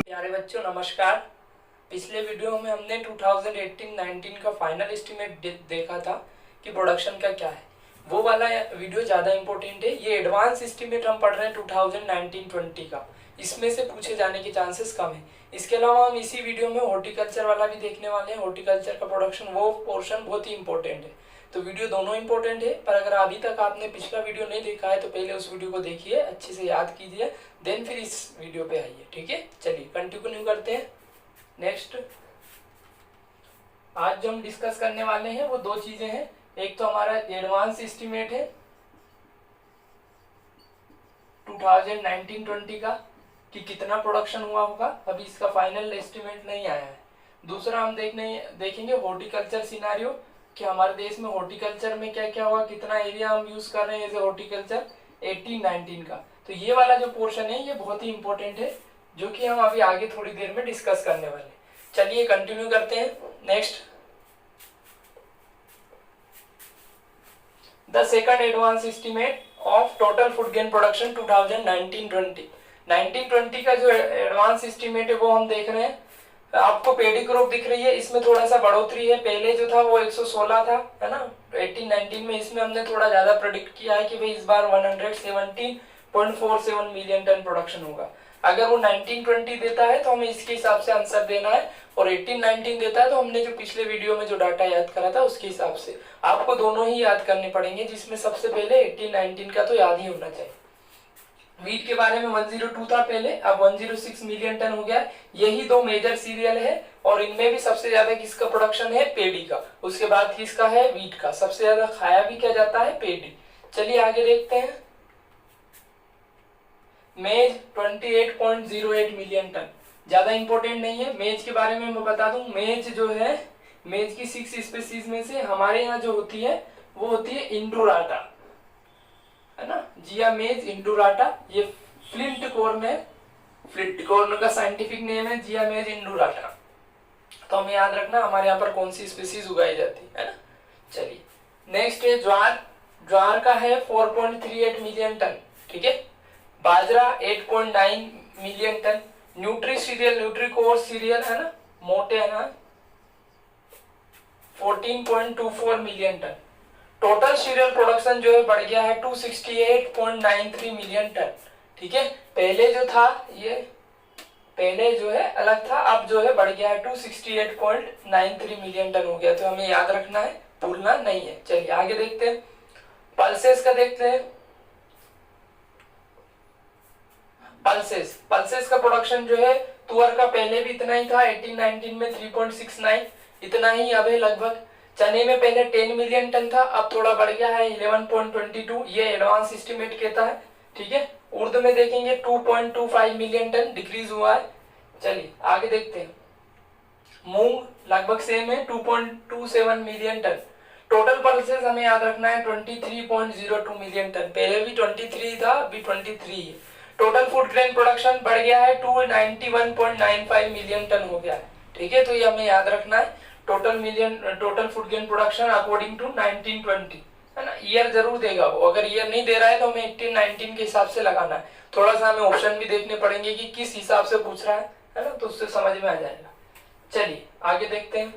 प्यारे बच्चों नमस्कार। पिछले वीडियो में हमने 2018-19 का फाइनल एस्टीमेट देखा था कि प्रोडक्शन का क्या है। वो वाला वीडियो ज़्यादा इम्पोर्टेंट है। ये एडवांस एस्टीमेट हम पढ़ रहे हैं 2019-20 का, इसमें से पूछे जाने के चांसेस कम है। इसके अलावा हम इसी वीडियो में हॉर्टिकल्चर वाला भी देखने वाले हैं। हॉर्टिकल्चर का प्रोडक्शन वो पोर्शन बहुत ही इंपॉर्टेंट है। तो वीडियो दोनों इंपॉर्टेंट है, पर अगर अभी तक आपने पिछला वीडियो नहीं देखा है तो पहले उस वीडियो को देखिए, अच्छे से याद कीजिए, देन फिर इस वीडियो पे आइए। ठीक है, चलिए कंटिन्यू करते हैं। नेक्स्ट आज जो हम डिस्कस करने वाले हैं वो दो चीजें हैं। एक तो हमारा एडवांस एस्टीमेट है 2019-20 का कि कितना प्रोडक्शन हुआ होगा, अभी इसका फाइनल एस्टीमेट नहीं आया है। दूसरा हम देखेंगे हॉर्टिकल्चर सिनेरियो कि हमारे देश में हॉर्टिकल्चर में क्या क्या हुआ, कितना एरिया हम यूज कर रहे हैं एज ए हॉर्टिकल्चर 18-19 का। तो ये वाला जो पोर्शन है ये बहुत ही इंपॉर्टेंट है, जो कि हम अभी आगे थोड़ी देर में डिस्कस करने वाले हैं। चलिए कंटिन्यू करते हैं। Next, the second advance estimate of total food gain production 2019-20। 19-20 का जो एडवांस एस्टीमेट है वो हम देख रहे हैं। आपको पेडी क्रॉप दिख रही है, इसमें थोड़ा सा बढ़ोतरी है। पहले जो था वो 116 था, है ना, 18-19 में। इसमें हमने थोड़ा ज्यादा प्रेडिक्ट किया है कि भाई इस बार 117.47 मिलियन टन प्रोडक्शन होगा। अगर वो 19-20 देता है तो हमें इसके हिसाब से आंसर देना है, और 18-19 देता है तो हमने जो पिछले वीडियो में जो डाटा याद करा था उसके हिसाब से। आपको दोनों ही याद करने पड़ेंगे, जिसमें सबसे पहले 18-19 का तो याद ही होना चाहिए। वीट के बारे में 102 था पहले, अब 106 मिलियन टन हो गया। यही दो मेजर सीरियल है, और इनमें भी सबसे ज्यादा किसका प्रोडक्शन है, पेडी का। उसके बाद किसका है, वीट का। सबसे ज्यादा खाया भी क्या जाता है, पेडी। चलिए आगे देखते हैं। मेज 28.08 मिलियन टन, ज्यादा इंपॉर्टेंट नहीं है। मेज के बारे में मैं बता दूं, मेज जो है, मेज की 6 स्पीसीज में से हमारे यहाँ जो होती है वो होती है इंडोराटा, है ना, जिया मेज इंडोराटा। ये फ्लिंट कॉर्न है, फ्लिंट कॉर्न का साइंटिफिक नेम है जिया मेज इंडोराटा। तो हमें याद रखना हमारे यहाँ पर कौन सी स्पीसीज उगाई जाती है ना। चलिए नेक्स्ट है ज्वार। ज्वार का है 4.38 मिलियन टन, ठीक है। बाजरा 8.9 million ton. Nutri cereal, nutri coarse cereal, है ना, मोटे अनाज 14.24 million ton. Total cereal production जो है बढ़ गया है 268.93 मिलियन टन, ठीक है। पहले जो था ये, पहले जो है अलग था, अब जो है बढ़ गया है 268.93 मिलियन टन हो गया। तो हमें याद रखना है, भूलना नहीं है। चलिए आगे देखते हैं, पल्सेस का देखते हैं। पल्सेस का प्रोडक्शन जो है, तुअर का पहले भी इतना ही था, 18-19 में 3.69 इतना ही अब है लगभग। चने में पहले 10 मिलियन टन था, अब थोड़ा बढ़ गया है 11.22, ये एडवांस एस्टीमेट कहता है, ठीक है। उर्द में देखेंगे 2.25 मिलियन टन डिक्रीज हुआ है। चलिए आगे देखते हैं। मूंग लगभग सेम है, 2.27 मिलियन टन। टोटल पल्सेस हमें याद रखना है 23.02 मिलियन टन, पहले भी 23 था, अभी 23 है। टोटल फूड ग्रेन प्रोडक्शन बढ़ गया है 291.95 मिलियन टन हो गया है, ठीक है। तो ये हमें याद रखना है, total food grain production according to 19-20, है ना। ईयर जरूर देगा वो, अगर ईयर नहीं दे रहा है तो हमें 18-19 के हिसाब से लगाना है। थोड़ा सा हमें ऑप्शन भी देखने पड़ेंगे कि किस हिसाब से पूछ रहा है ना, तो उससे समझ में आ जाएगा। चलिए आगे देखते हैं,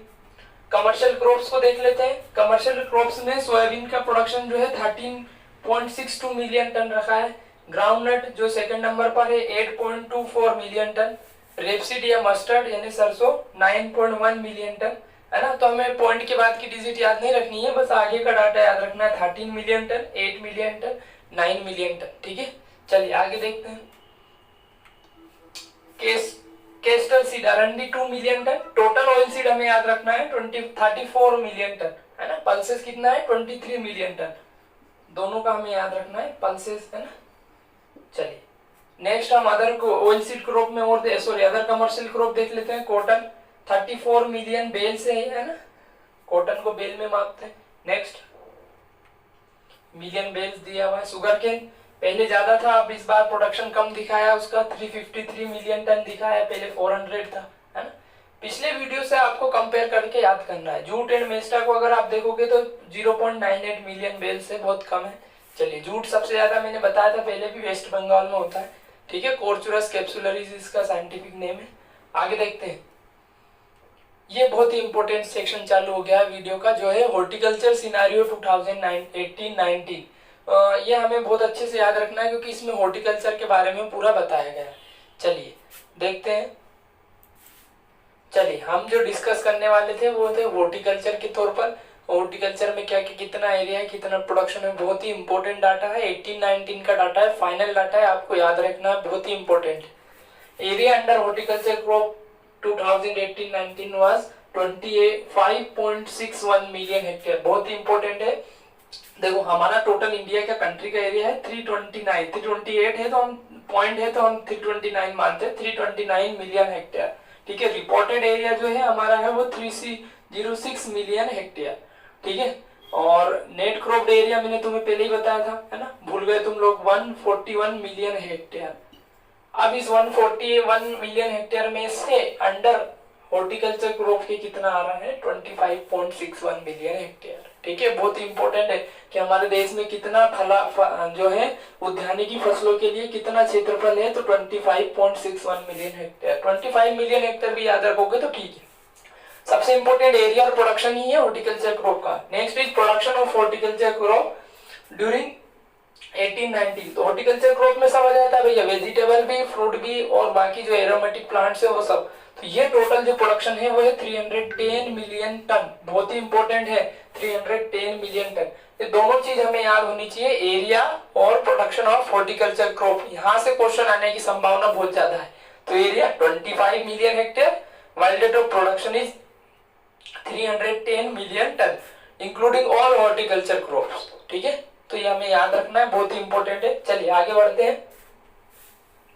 कमर्शियल क्रॉप्स को देख लेते हैं। कमर्शियल क्रॉप्स में सोयाबीन का प्रोडक्शन जो है 13.62 मिलियन टन रखा है। ग्राउंडनट जो सेकंड नंबर पर है 8.24 मिलियन टन। रेपसीड या मस्टर्ड यानी सरसों 9.1 मिलियन टन, है ना। तो हमें पॉइंट के बाद की डिजिट याद नहीं रखनी है, बस आगे का डाटा याद रखना है। 13 million ton, 8 million ton, 9 million ton, ठीक है। चलिए आगे देखते हैं। केस्टर सीड अरंडी 2 million ton. Total oil seed हमें याद रखना है 34 मिलियन टन, है ना। पल्सेस कितना है, 23 मिलियन टन। दोनों का हमें याद रखना है, पल्सेस, है ना। चलिए नेक्स्ट हम अदर ऑयल सीड क्रॉप में और अदर कमर्शियल क्रॉप देख लेते हैं। कॉटन 34 मिलियन बेल से है ना, कॉटन को बेल में मापते हैं। नेक्स्ट मिलियन बेल्स दिया हुआ है। शुगर केन पहले ज्यादा था, अब इस बार प्रोडक्शन कम दिखाया, उसका 353 मिलियन टन दिखाया, पहले 400 था, है ना। पिछले वीडियो से आपको कंपेयर करके याद करना है। जूट एंड मेस्टा को अगर आप देखोगे तो 0.98 मिलियन बेल से बहुत कम है। चलिए जूट सबसे ज्यादा मैंने बताया था पहले भी वेस्ट बंगाल में होता है, ठीक है, कोर्चुरस कैप्सुलरिस इसका साइंटिफिक नेम है। आगे देखते हैं, ये बहुत ही इंपॉर्टेंट सेक्शन चालू हो गया है वीडियो का, जो है हॉर्टिकल्चर सिनारियो 2018-19। ये हमें बहुत अच्छे से याद रखना है क्योंकि इसमें हॉर्टिकल्चर के बारे में पूरा बताया गया है। चलिए देखते हैं। चलिए हम जो डिस्कस करने वाले थे वो थे हॉर्टिकल्चर के तौर पर, हॉर्टिकल्चर में क्या कितना एरिया है, कितना प्रोडक्शन है, बहुत ही इंपॉर्टेंट डाटा है। 18-19 का डाटा है, फाइनल डाटा है, आपको याद रखना है, बहुत ही important. Area under horticulture crop 2018-19 was 25.61 million hectare, बहुत ही इंपॉर्टेंट है। देखो हमारा टोटल इंडिया का कंट्री का एरिया है 329, 328 है तो हम पॉइंट है तो हम 329 मानते हैं, 329 मिलियन हेक्टेयर। ठीक है, रिपोर्टेड एरिया जो है हमारा है वो 306 मिलियन हेक्टेयर। ठीक है, और नेट क्रॉप्ड एरिया मैंने तुम्हें पहले ही बताया था, है ना, भूल गए तुम लोग, 141 मिलियन हेक्टेयर। अब इस 141 मिलियन हेक्टेयर में से अंडर हॉर्टिकल्चर क्रॉप के कितना आ रहा है, 25.61 मिलियन हेक्टेयर। ठीक है, बहुत इंपॉर्टेंट है कि हमारे देश में कितना जो है उद्यानिकी फसलों के लिए कितना क्षेत्रफल है, तो 25.61 मिलियन हेक्टेयर। 25 मिलियन हेक्टेयर भी याद रखोगे तो ठीक है। सबसे इंपॉर्टेंट एरिया और प्रोडक्शन ही है हॉर्टिकल्चर क्रॉप का। Next is production of horticulture crop during 18-19। तो हॉर्टिकल्चर क्रॉप में सब आ जाता है भैया, वेजिटेबल भी, फ्रूट भी और बाकी जो एरोमेटिक प्लांट्स है वो सब। तो ये टोटल जो प्रोडक्शन है वो है 310 मिलियन टन, बहुत ही इंपॉर्टेंट है, 310 मिलियन टन। ये दोनों चीज हमें याद होनी चाहिए, एरिया और प्रोडक्शन ऑफ हॉर्टिकल्चर क्रॉप। यहाँ से क्वेश्चन आने की संभावना बहुत ज्यादा है। तो area 25 million hectare, while rate of production is 310 million ton including all horticulture crops. ठीक है, तो ये हमें याद रखना है, बहुत ही इंपॉर्टेंट है। चलिए आगे बढ़ते हैं,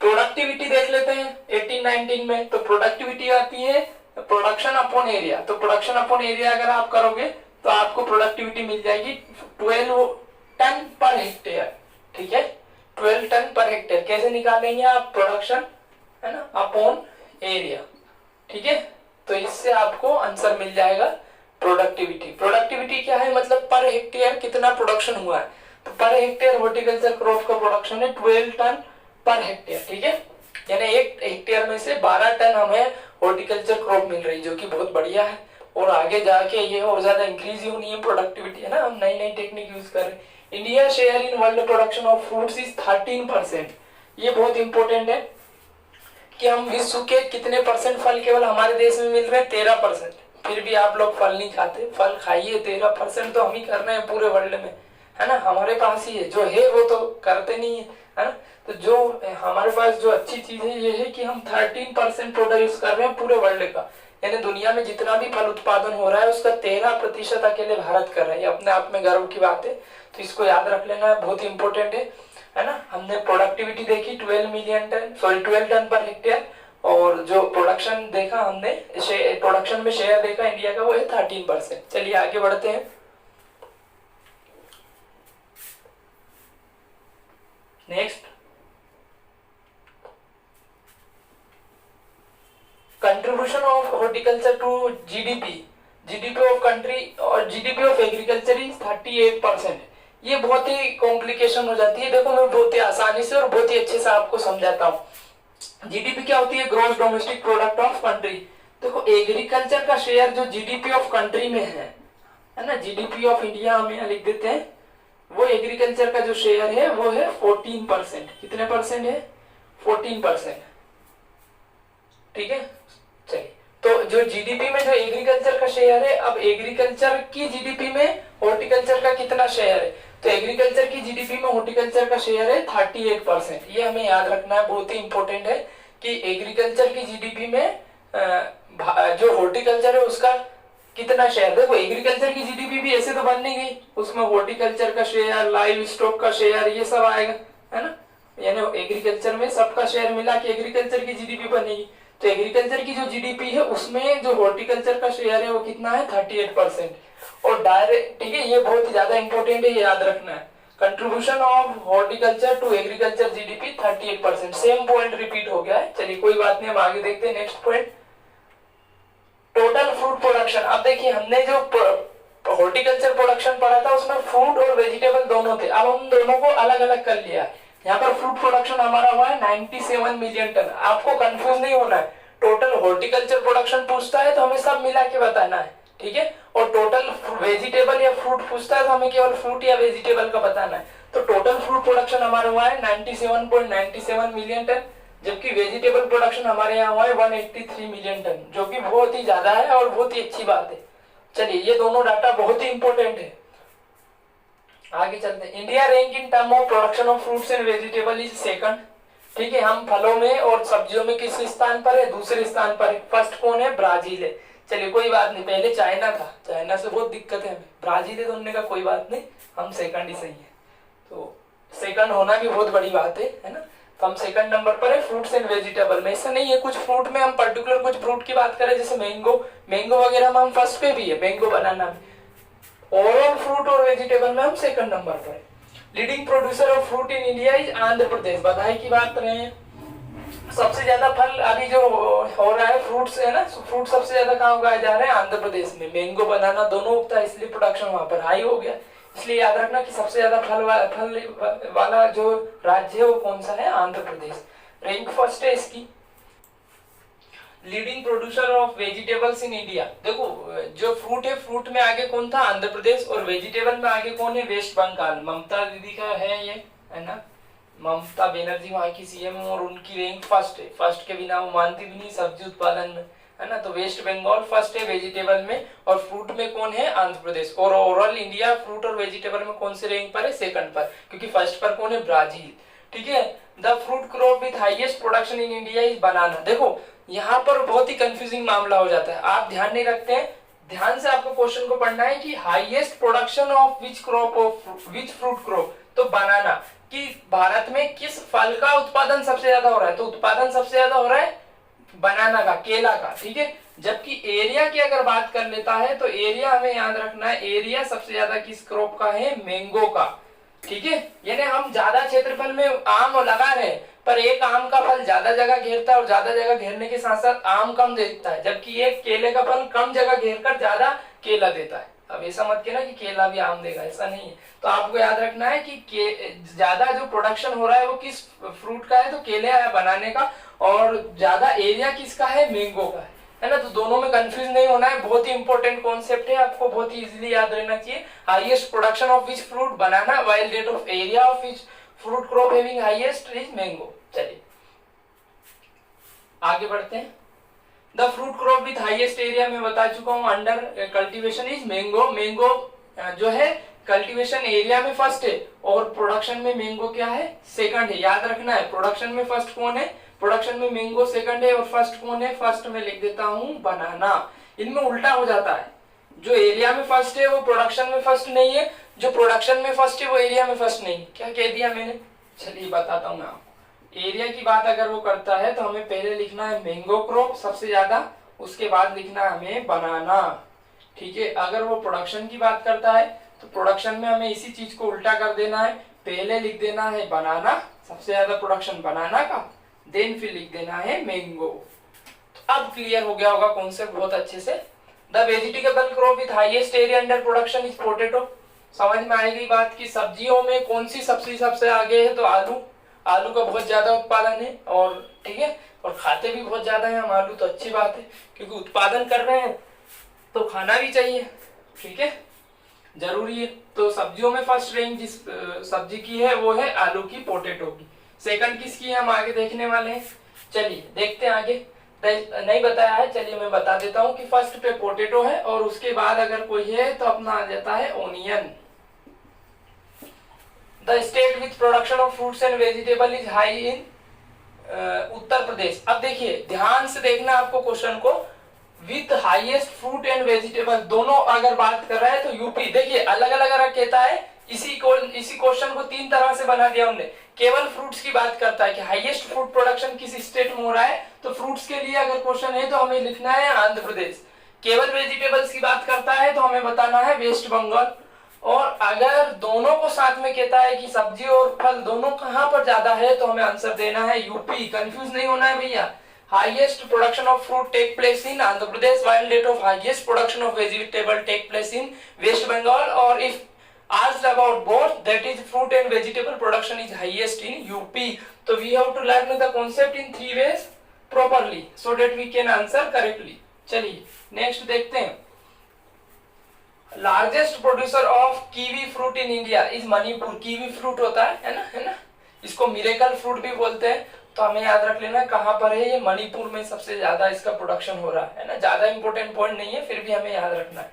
प्रोडक्टिविटी देख लेते हैं 18-19 में। तो प्रोडक्टिविटी आती है प्रोडक्शन अपॉन एरिया। तो प्रोडक्शन अपॉन एरिया अगर आप करोगे तो आपको प्रोडक्टिविटी मिल जाएगी 12 टन पर हेक्टेयर। ठीक है, 12 टन पर हेक्टेयर। कैसे निकालेंगे आप, प्रोडक्शन है ना अपॉन एरिया। ठीक है, तो इससे आपको आंसर मिल जाएगा प्रोडक्टिविटी। प्रोडक्टिविटी क्या है, मतलब पर हेक्टेयर कितना प्रोडक्शन हुआ है। तो पर हेक्टेयर हॉर्टिकल्चर क्रॉप का प्रोडक्शन है 12 टन पर हेक्टेयर। ठीक है, यानी एक हेक्टेयर में से 12 टन हमें हॉर्टिकल्चर क्रॉप मिल रही, जो कि बहुत बढ़िया है। और आगे जाके ये और ज्यादा इंक्रीज ही होनी है प्रोडक्टिविटी, है ना, हम नई नई टेक्निक यूज कर रहे हैं। India share in world production of fruits is 13%। ये बहुत इंपॉर्टेंट है कि हम विश्व के कितने परसेंट फल केवल हमारे देश में मिल रहे हैं, 13%। फिर भी आप लोग फल नहीं खाते, फल खाइए। 13% तो हम ही कर रहे हैं पूरे वर्ल्ड में, है ना, हमारे पास ही है। जो है वो तो करते नहीं है ना। तो जो हमारे पास जो अच्छी चीज है ये है कि हम 13% प्रोड्यूस कर रहे हैं पूरे वर्ल्ड का, यानी दुनिया में जितना भी फल उत्पादन हो रहा है उसका 13% अकेले भारत कर रहा है। ये अपने आप में गर्व की बात है, तो इसको याद रख लेना, बहुत ही इंपॉर्टेंट है ना। हमने प्रोडक्टिविटी देखी 12 टन पर हेक्टेयर, और जो प्रोडक्शन देखा हमने, प्रोडक्शन में शेयर देखा इंडिया का, वो है 13%। चलिए आगे बढ़ते हैं। Next, contribution of horticulture to GDP. GDP of country और जीडीपी ऑफ एग्रीकल्चर इज 38%। ये बहुत ही कॉम्प्लिकेशन हो जाती है। देखो मैं बहुत ही आसानी से और बहुत ही अच्छे से आपको समझाता हूँ। जीडीपी क्या होती है, gross domestic product of country. देखो एग्रीकल्चर का शेयर जो जीडीपी ऑफ कंट्री में है ना, जीडीपी ऑफ इंडिया हम यहाँ लिख देते हैं, वो एग्रीकल्चर का जो शेयर है वो है 14%। कितने परसेंट है, 14%। ठीक है, चलिए, तो जो जीडीपी में जो एग्रीकल्चर का शेयर है, अब एग्रीकल्चर की जीडीपी में हॉर्टिकल्चर का कितना शेयर है, तो एग्रीकल्चर की जीडीपी में हॉर्टिकल्चर का शेयर है 38%। ये हमें याद रखना है, बहुत ही इंपॉर्टेंट है कि एग्रीकल्चर की जीडीपी में जो हॉर्टिकल्चर है उसका कितना शेयर। देखो एग्रीकल्चर की जीडीपी भी ऐसे तो बन नहीं गई, उसमें हॉर्टिकल्चर का शेयर, लाइव स्टॉक का शेयर, ये सब आएगा, है ना, यानी एग्रीकल्चर में सबका शेयर मिला के एग्रीकल्चर की जीडीपी बनेगी। तो एग्रीकल्चर की जो जीडीपी है उसमें जो हॉर्टिकल्चर का शेयर है वो कितना है, 38%। और डायरेक्ट, ठीक है, ये बहुत ही ज्यादा इंपॉर्टेंट है, ये याद रखना है। Contribution of horticulture to agriculture GDP 38%। Same point repeat हो गया है। चलिए कोई बात नहीं, हम आगे देखते हैं next point, total fruit production. अब देखिए हमने जो हॉर्टिकल्चर प्रोडक्शन पढ़ा था उसमें फ्रूट और वेजिटेबल दोनों थे, अब हम दोनों को अलग अलग कर लिया है। यहाँ पर फ्रूट प्रोडक्शन हमारा हुआ है 97 मिलियन टन। आपको कंफ्यूज नहीं होना है, टोटल हॉर्टिकल्चर प्रोडक्शन पूछता है तो हमें सब मिला के बताना है, ठीक है। और टोटल वेजिटेबल या फ्रूट पूछता है तो हमें केवल फ्रूट या वेजिटेबल का बताना है। तो टोटल फ्रूट प्रोडक्शन हमारा हुआ है 97.97 मिलियन टन, जबकि वेजिटेबल प्रोडक्शन हमारे यहाँ हुआ है 183 मिलियन टन, जो कि बहुत ही ज्यादा है और बहुत ही अच्छी बात है। चलिए, ये दोनों डाटा बहुत ही इंपॉर्टेंट है। आगे चलते हैं। India rank in term of production of fruits and vegetable is second, ठीक है। हम फलों में और सब्जियों में किस स्थान पर है? दूसरे स्थान पर है। फर्स्ट कौन है? ब्राजील है। चलिए कोई बात नहीं, पहले चाइना था, चाइना से बहुत दिक्कत है हमें। ब्राजील है तो उन्होंने कहा कोई बात नहीं, हम सेकंड ही सही है। तो सेकंड होना भी बहुत बड़ी बात है ना। तो हम सेकंड नंबर पर है फ्रूट्स एंड वेजिटेबल में। ऐसा नहीं है कुछ फ्रूट में हम पर्टिकुलर कुछ फ्रूट की बात करें, जैसे मैंगो वगैरह में हम फर्स्ट पे भी है, मैंगो बनाना में। ओवरऑल फ्रूट और वेजिटेबल में हम सेकंड नंबर पर है। Leading producer of fruit in India is Andhra Pradesh. बधाई की बात कर रहे हैं। सबसे ज्यादा फल अभी जो हो रहा है फ्रूट्स है ना, फ्रूट सबसे ज्यादा कहाँ उगाए जा रहे हैं? आंध्र प्रदेश में। मैंगो बनाना दोनों उगता है, इसलिए प्रोडक्शन वहां पर हाई हो गया। इसलिए याद रखना कि सबसे ज्यादा फल वाला जो राज्य है वो कौन सा है? आंध्र प्रदेश। रैंक फर्स्ट है इसकी। Leading producer of vegetables in India. देखो, जो फ्रूट है, फ्रूट में आगे कौन था? आंध्र प्रदेश। और वेजिटेबल में आगे कौन है? वेस्ट बंगाल। ममता दीदी का है ये, है ना, ममता बनर्जी वहां की सीएम, और उनकी रैंक फर्स्ट है। फर्स्ट के बिना वो मानती भी नहीं सब्जी उत्पादन में, है ना। तो वेस्ट बंगाल फर्स्ट है वेजिटेबल में, और फ्रूट में कौन है? आंध्र प्रदेश। और ओवरऑल इंडिया फ्रूट और वेजिटेबल में कौन से रैंक पर है? सेकंड पर, क्योंकि फर्स्ट पर कौन है? ब्राजील, ठीक है। The fruit crop with highest production in India is banana. देखो, यहाँ पर बहुत ही कंफ्यूजिंग मामला हो जाता है, आप ध्यान नहीं रखते हैं। ध्यान से आपको क्वेश्चन को पढ़ना है कि highest production of which crop of which fruit crop, तो बनाना, कि भारत में किस फल का उत्पादन सबसे ज्यादा हो रहा है? तो उत्पादन सबसे ज्यादा हो रहा है बनाना का, केला का, ठीक है। जबकि एरिया की अगर बात कर लेता है तो एरिया हमें याद रखना है, एरिया सबसे ज्यादा किस क्रॉप का है? मैंगो का, ठीक है। यानी हम ज्यादा क्षेत्रफल में आम लगा रहे हैं, पर एक आम का फल ज्यादा जगह घेरता है और ज्यादा जगह घेरने के साथ साथ आम कम देता है, जबकि एक केले का फल कम जगह घेरकर ज्यादा केला देता है। अब ऐसा मत कहना कि केला भी आम देगा, ऐसा नहीं है। तो आपको याद रखना है कि ज्यादा जो प्रोडक्शन हो रहा है वो किस फ्रूट का है? तो केले बनाने का। और ज्यादा एरिया किसका है? मैंगो का है ना। तो दोनों में कंफ्यूज नहीं होना है, बहुत ही इंपॉर्टेंट कॉन्सेप्ट है, आपको बहुत ही इजीली याद रहना चाहिए। Highest production of which fruit? Banana. While rate of area of which fruit crop having highest is mango. चलिए आगे बढ़ते हैं। The fruit crop with highest area में बता चुका हूं, under cultivation is mango. Mango जो है कल्टीवेशन एरिया में फर्स्ट है, और प्रोडक्शन में मैंगो क्या है? सेकंड है। याद रखना है, प्रोडक्शन में फर्स्ट कौन है? प्रोडक्शन में मैंगो सेकंड है, और फर्स्ट कौन है? फर्स्ट में लिख देता हूं बनाना। इनमें उल्टा हो जाता है, जो एरिया में फर्स्ट है वो प्रोडक्शन में फर्स्ट नहीं है, जो प्रोडक्शन में फर्स्ट है वो एरिया में फर्स्ट नहीं। क्या कह दिया मैंने? चलिए बताता हूँ मैं आपको। एरिया की बात अगर वो करता है तो हमें पहले लिखना है मैंगो क्रॉप सबसे ज्यादा, उसके बाद लिखना है हमें बनाना, ठीक है। अगर वो प्रोडक्शन की बात करता है तो प्रोडक्शन में हमें इसी चीज को उल्टा कर देना है, पहले लिख देना है बनाना, सबसे ज्यादा प्रोडक्शन बनाना का, देन फिर लिख देना है मैंगो। तो अब क्लियर हो गया होगा कॉन्सेप्ट बहुत अच्छे से। The vegetable crop with highest area under production is potato. समझ में आएगी बात की सब्जियों में कौन सी सब्जी सबसे आगे है? तो आलू। आलू का बहुत ज्यादा उत्पादन है, और ठीक है, और खाते भी बहुत ज्यादा है हम आलू, तो अच्छी बात है, क्योंकि उत्पादन कर रहे हैं तो खाना भी चाहिए, ठीक है, जरूरी है। तो सब्जियों में फर्स्ट रैंक जिस सब्जी की है वो है आलू की, पोटैटो की। सेकंड किसकी है हम आगे देखने वाले हैं। चलिए देखते हैं आगे। नहीं बताया है, चलिए मैं बता देता हूँ कि फर्स्ट पे पोटैटो है, और उसके बाद अगर कोई है तो अपना आ जाता है onion. The state with production of fruits and vegetable is high in Uttar Pradesh. अब देखिए ध्यान से देखना आपको क्वेश्चन को, with highest fruit and vegetable दोनों अगर बात कर रहा है तो यूपी। देखिए अलग अलग अगर कहता है, इसी क्वेश्चन को तीन तरह से बना दिया हमने। केवल फ्रूट्स की बात करता है कि हाईएस्ट फ्रूट प्रोडक्शन किस स्टेट में हो रहा है, तो फ्रूट्स के लिए अगर क्वेश्चन है तो हमें लिखना है आंध्र प्रदेश। केवल वेजिटेबल्स की बात करता है तो हमें बताना है वेस्ट बंगाल। और अगर दोनों को साथ में कहता है कि सब्जी और फल दोनों कहां पर ज्यादा है, तो हमें आंसर देना है यूपी। कंफ्यूज नहीं होना है भैया। Highest production of fruit take place in Andhra Pradesh, while rate of highest production of vegetable take place in West Bengal. और if asked about both, that is fruit and vegetable production is highest in UP. So we have to learn the concept in 3 ways properly so that we can answer correctly. चलिए next देखते हैं. Largest producer of kiwi fruit in India is Manipur. Kiwi fruit होता है ना, इसको miracle fruit भी बोलते हैं. तो हमें याद रख लेना कहां पर है ये, मणिपुर में सबसे ज्यादा इसका प्रोडक्शन हो रहा है ना. ज्यादा इंपॉर्टेंट पॉइंट नहीं है, फिर भी हमें याद रखना है.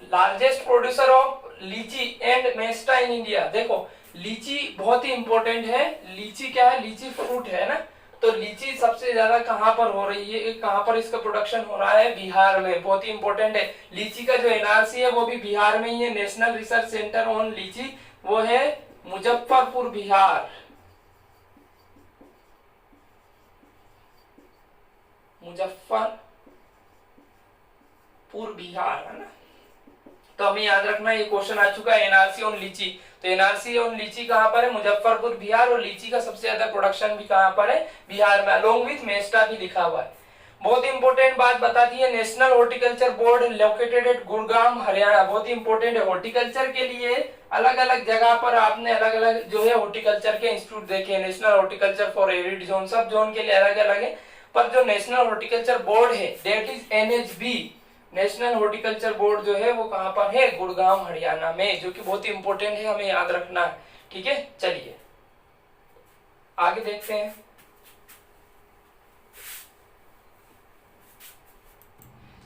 लार्जेस्ट प्रोड्यूसर ऑफ लीची एंड मेस्टा इन इंडिया. देखो लीची बहुत ही इंपॉर्टेंट है. लीची क्या है, लीची फ्रूट है ना. तो लीची सबसे ज्यादा कहां पर हो रही है, कहां पर इसका प्रोडक्शन हो रहा है, बिहार में. बहुत ही इंपॉर्टेंट है. लीची का जो एनआरसी है वो भी बिहार में ही है. नेशनल रिसर्च सेंटर ऑन लीची वो है मुजफ्फरपुर बिहार. मुजफ्फरपुर बिहार है ना. तो हमें याद रखना ये क्वेश्चन आ चुका है एनआरसी ऑन लीची. तो एनआरसी ऑन लीची कहां पर है, मुजफ्फरपुर बिहार. और लीची का सबसे ज्यादा प्रोडक्शन भी कहां पर है, बिहार में. अलोंग विथ मेस्टा भी लिखा हुआ है. बहुत इंपॉर्टेंट बात बता दी है. National horticulture board located at Gurgaon Haryana. बहुत इंपॉर्टेंट है. हॉर्टिकल्चर के लिए अलग अलग जगह पर आपने अलग अलग जो है हॉर्टिकल्चर के इंस्टीट्यूट देखे. National horticulture for arid zone, सब जोन के लिए अलग अलग है. पर जो नेशनल हॉर्टिकल्चर बोर्ड है that is NHB, national horticulture board जो है वो कहां पर है, गुड़गांव हरियाणा में. जो कि बहुत ही इंपॉर्टेंट है, हमें याद रखना है. ठीक है, चलिए आगे देखते हैं.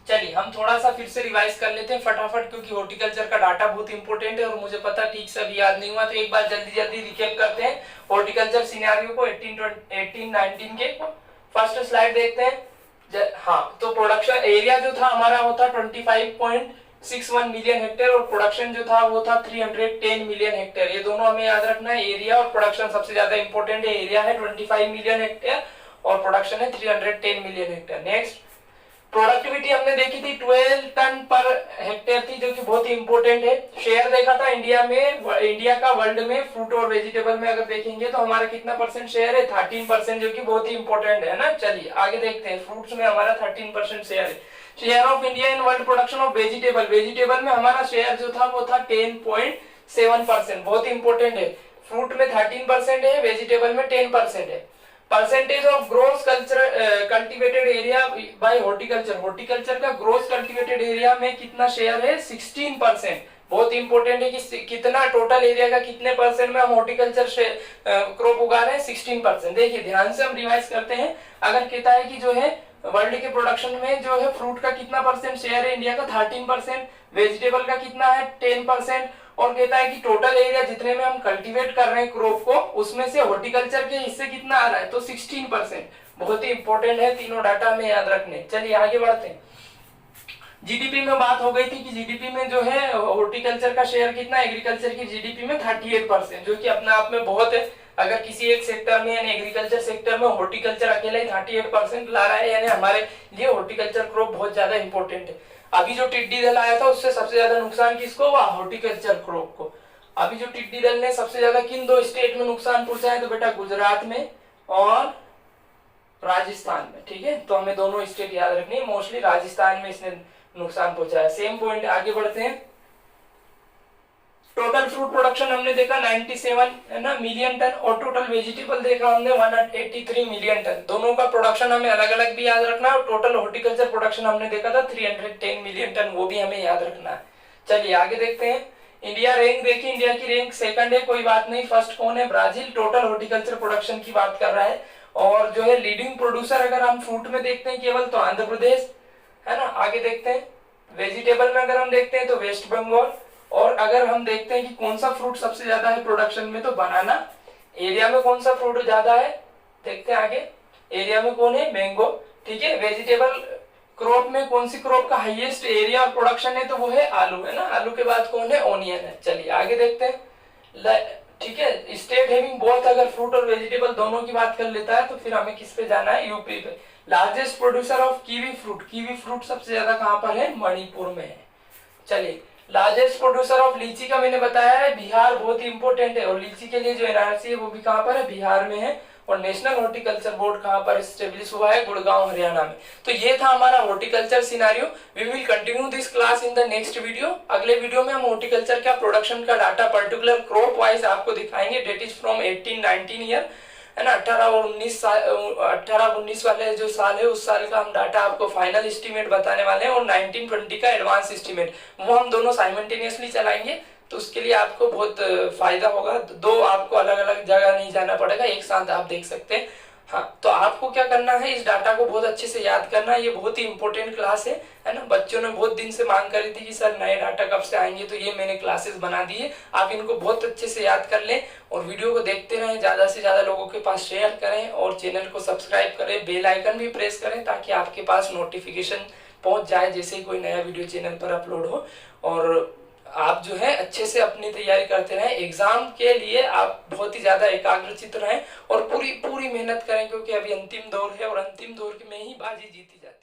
चलिए हम थोड़ा सा फिर से रिवाइज कर लेते हैं फटाफट, क्योंकि हॉर्टिकल्चर का डाटा बहुत इंपॉर्टेंट है और मुझे पता ठीक से अभी याद नहीं हुआ. तो एक बार जल्दी जल्दी रिकैप करते हैं हॉर्टिकल्चर सिनेरियो को 18-19 के. फर्स्ट स्लाइड देखते हैं. हाँ, तो प्रोडक्शन एरिया जो था हमारा वो था 25.61 मिलियन हेक्टेयर और प्रोडक्शन जो था वो था 310 मिलियन हेक्टेयर. ये दोनों हमें याद रखना है. एरिया और प्रोडक्शन सबसे ज्यादा इंपॉर्टेंट है. एरिया है 25 मिलियन हेक्टेयर और प्रोडक्शन है 310 मिलियन हेक्टेयर. नेक्स्ट प्रोडक्टिविटी हमने देखी थी 12 टन पर हेक्टेयर थी, जो कि बहुत ही इंपॉर्टेंट है. शेयर देखा था इंडिया में, इंडिया का वर्ल्ड में फ्रूट और वेजिटेबल में अगर देखेंगे तो हमारा कितना परसेंट शेयर है, 13%, जो कि बहुत ही इंपॉर्टेंट है ना. चलिए आगे देखते हैं. फ्रूट्स में हमारा 13% शेयर है. Share of India in world production of vegetable, vegetable में हमारा शेयर जो था वो था 10.7%. बहुत ही इंपॉर्टेंट है. फ्रूट में 13% है, वेजिटेबल में 10% है. Percentage of gross cultivated area by horticulture, horticulture का ग्रोस कल्टिवेटेड एरिया में कितना शेयर है, 16%. बहुत इंपॉर्टेंट है कि कितना टोटल एरिया का कितने परसेंट में हम हॉर्टिकल्चर क्रॉप उगा रहे हैं, 16%. देखिए ध्यान से हम रिवाइज करते हैं. अगर कहता है कि जो है वर्ल्ड के प्रोडक्शन में जो है फ्रूट का कितना परसेंट शेयर है, इंडिया का 13%, वेजिटेबल का कितना है 10%, और कहता है कि टोटल एरिया जितने में हम कल्टीवेट कर रहे हैं क्रॉप को उसमें से हॉर्टिकल्चर के हिस्से कितना आ रहा है, तो 16%. बहुत ही इंपॉर्टेंट है, तीनों डाटा में याद रखने. चलिए आगे बढ़ते हैं. जीडीपी में बात हो गई थी कि जीडीपी में जो है हॉर्टिकल्चर का शेयर कितना, एग्रीकल्चर की जीडीपी में 38%, जो कि अपने आप में बहुत है. अगर किसी एक सेक्टर में यानी एग्रीकल्चर सेक्टर में हॉर्टिकल्चर अकेला ही 38% ला रहा है, यानी हमारे लिए हॉर्टिकल्चर क्रॉप बहुत ज्यादा इंपॉर्टेंट है. अभी जो टिड्डी दल आया था उससे सबसे ज्यादा नुकसान किसको हुआ, हॉर्टिकल्चर क्रॉप को. अभी जो टिड्डी दल ने सबसे ज्यादा किन 2 स्टेट में नुकसान पहुंचाया, तो बेटा गुजरात में और राजस्थान में. ठीक है, तो हमें दोनों स्टेट याद रखनी है. मोस्टली राजस्थान में इसने नुकसान पहुंचाया. Same point. आगे बढ़ते हैं. टोटल फ्रूट प्रोडक्शन हमने देखा 97 है ना मिलियन टन, और टोटल वेजिटेबल देखा हमने 183 मिलियन टन. दोनों का प्रोडक्शन हमें अलग अलग भी याद रखना है. और टोटल हॉर्टिकल्चर प्रोडक्शन हमने देखा था 310 मिलियन टन, वो भी हमें याद रखना है. चलिए आगे देखते हैं. इंडिया रैंक देखिए, इंडिया की रैंक सेकंड है, कोई बात नहीं. फर्स्ट कौन है, ब्राजील. टोटल हॉर्टिकल्चर प्रोडक्शन की बात कर रहा है. और जो है लीडिंग प्रोड्यूसर अगर हम फ्रूट में देखते हैं केवल, तो आंध्र प्रदेश है ना. आगे देखते हैं. वेजिटेबल में अगर हम देखते हैं तो वेस्ट बंगाल. और अगर हम देखते हैं कि कौन सा फ्रूट सबसे ज्यादा है प्रोडक्शन में, तो बनाना. एरिया में कौन सा फ्रूट ज्यादा है, देखते हैं आगे. एरिया में कौन है, मैंगो. ठीक है. वेजिटेबल क्रॉप में कौन सी क्रॉप का हाईएस्ट एरिया और प्रोडक्शन है, तो वो है आलू है ना. आलू के बाद कौन है, ओनियन है. चलिए आगे देखते हैं. ठीक है, स्टेट हैविंग बोथ, अगर फ्रूट और वेजिटेबल दोनों की बात कर लेता है तो फिर हमें किस पे जाना है, यूपी पे. Largest producer of kiwi fruit, kiwi fruit सबसे ज्यादा कहां पर है, मणिपुर में है. चलिए लार्जेस्ट प्रोड्यूसर ऑफ लीची का मैंने बताया है बिहार, बहुत ही इंपॉर्टेंट है. और लीची के लिए जो एनआरसी है वो भी कहां पर है, बिहार में है. और नेशनल हॉर्टिकल्चर बोर्ड कहाँ पर स्टेब्लिश हुआ है, गुड़गांव हरियाणा में। तो ये था हमारा horticulture scenario. We will continue this class in the next video. अगले वीडियो में हम हॉर्टिकल्चर का प्रोडक्शन का डाटा पर्टिकुलर क्रॉप वाइज आपको दिखाएंगे, डेट इज फ्रॉम 18-19 ईयर, है ना। 18 और 19 वाले जो साल है उस साल का हम डाटा आपको फाइनल एस्टीमेट बताने वाले हैं, और 19-20 का एडवांस एस्टीमेट, वो हम दोनों साइमल्टेनियसली चलाएंगे। तो उसके लिए आपको बहुत फायदा होगा, दो आपको अलग अलग जगह नहीं जाना पड़ेगा, एक साथ आप देख सकते हैं। हाँ, तो आपको क्या करना है, इस डाटा को बहुत अच्छे से याद करना है। ये बहुत ही इंपॉर्टेंट क्लास है ना। बच्चों ने बहुत दिन से मांग करी थी कि सर नए डाटा कब से आएंगे, तो ये मैंने क्लासेस बना दी है। आप इनको बहुत अच्छे से याद कर लें और वीडियो को देखते रहें, ज्यादा से ज्यादा लोगों के पास शेयर करें और चैनल को सब्सक्राइब करें, बेल आइकन भी प्रेस करें ताकि आपके पास नोटिफिकेशन पहुंच जाए जैसे ही कोई नया वीडियो चैनल पर अपलोड हो। और आप जो है अच्छे से अपनी तैयारी करते रहें, एग्जाम के लिए आप बहुत ही ज्यादा एकाग्रचित रहें और पूरी पूरी मेहनत करें, क्योंकि अभी अंतिम दौर है और अंतिम दौर में ही बाजी जीती जाती है।